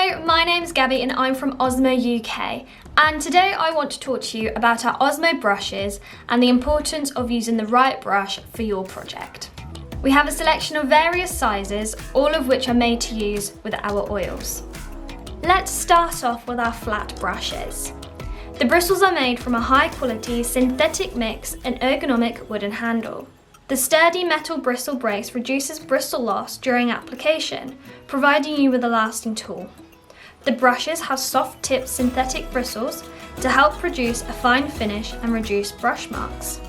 Hello, my name's Gabby and I'm from Osmo UK, and today I want to talk to you about our Osmo brushes and the importance of using the right brush for your project. We have a selection of various sizes, all of which are made to use with our oils. Let's start off with our flat brushes. The bristles are made from a high quality synthetic mix and ergonomic wooden handle. The sturdy metal bristle brace reduces bristle loss during application, providing you with a lasting tool. The brushes have soft tipped synthetic bristles to help produce a fine finish and reduce brush marks.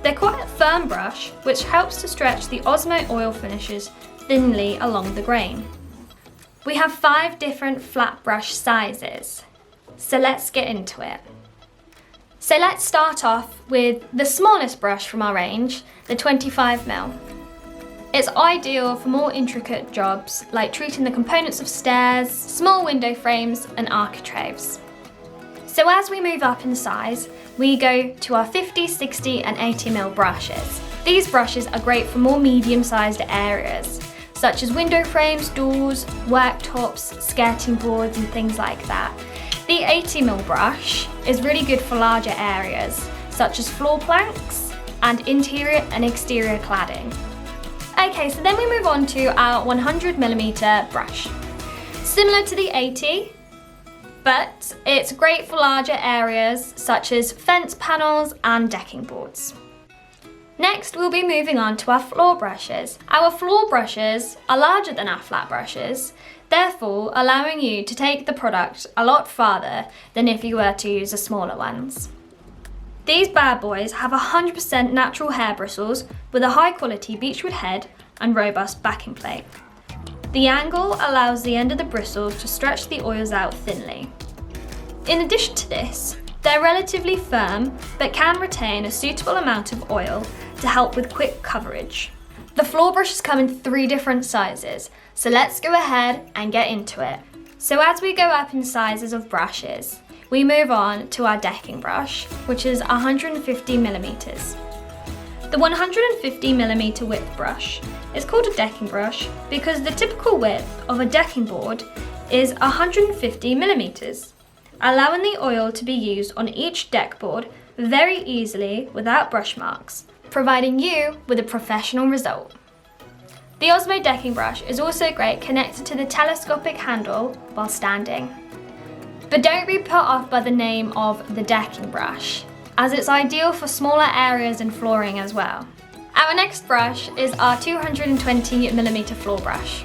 They're quite a firm brush, which helps to stretch the Osmo oil finishes thinly along the grain. We have 5 different flat brush sizes, so let's get into it. So let's start off with the smallest brush from our range, the 25mm. It's ideal for more intricate jobs like treating the components of stairs, small window frames and architraves. So as we move up in size, we go to our 50, 60 and 80mm brushes. These brushes are great for more medium-sized areas, such as window frames, doors, worktops, skirting boards and things like that. The 80mm brush is really good for larger areas, such as floor planks and interior and exterior cladding. Okay, so then we move on to our 100mm brush. Similar to the 80, but it's great for larger areas, such as fence panels and decking boards. Next, we'll be moving on to our floor brushes. Our floor brushes are larger than our flat brushes, therefore allowing you to take the product a lot farther than if you were to use the smaller ones. These bad boys have 100% natural hair bristles with a high quality beechwood head and robust backing plate. The angle allows the end of the bristles to stretch the oils out thinly. In addition to this, they're relatively firm but can retain a suitable amount of oil to help with quick coverage. The floor brushes come in 3 different sizes, so let's go ahead and get into it. So as we go up in sizes of brushes, we move on to our decking brush, which is 150mm. The 150mm width brush is called a decking brush because the typical width of a decking board is 150mm, allowing the oil to be used on each deck board very easily without brush marks, providing you with a professional result. The Osmo decking brush is also great connected to the telescopic handle while standing. But don't be put off by the name of the decking brush, as it's ideal for smaller areas in flooring as well. Our next brush is our 220mm floor brush.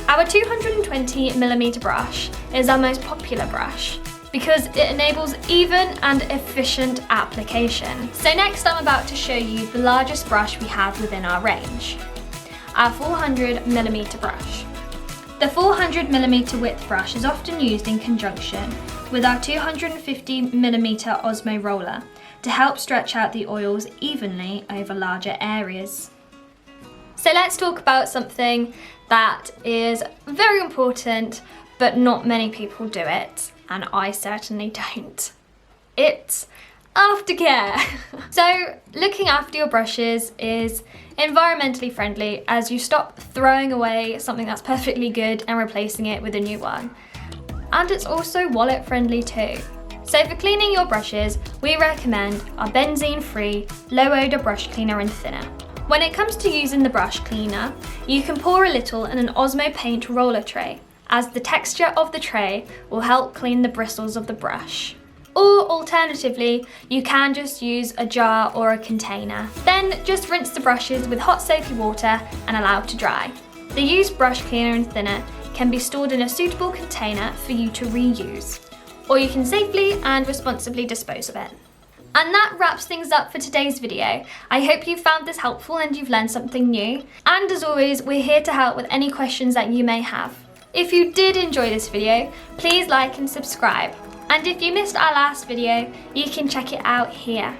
Our 220mm brush is our most popular brush because it enables even and efficient application. So next I'm about to show you the largest brush we have within our range, our 400mm brush. The 400mm width brush is often used in conjunction with our 250mm Osmo roller to help stretch out the oils evenly over larger areas. So let's talk about something that is very important, but not many people do it, and I certainly don't. It's aftercare. So looking after your brushes is environmentally friendly as you stop throwing away something that's perfectly good and replacing it with a new one. And it's also wallet friendly too. So for cleaning your brushes, we recommend our benzene-free, low-odor brush cleaner and thinner. When it comes to using the brush cleaner, you can pour a little in an Osmo paint roller tray, as the texture of the tray will help clean the bristles of the brush. Or alternatively, you can just use a jar or a container. Then just rinse the brushes with hot soapy water and allow to dry. The used brush cleaner and thinner can be stored in a suitable container for you to reuse, or you can safely and responsibly dispose of it. And that wraps things up for today's video. I hope you found this helpful and you've learned something new. And as always, we're here to help with any questions that you may have. If you did enjoy this video, please like and subscribe. And if you missed our last video, you can check it out here.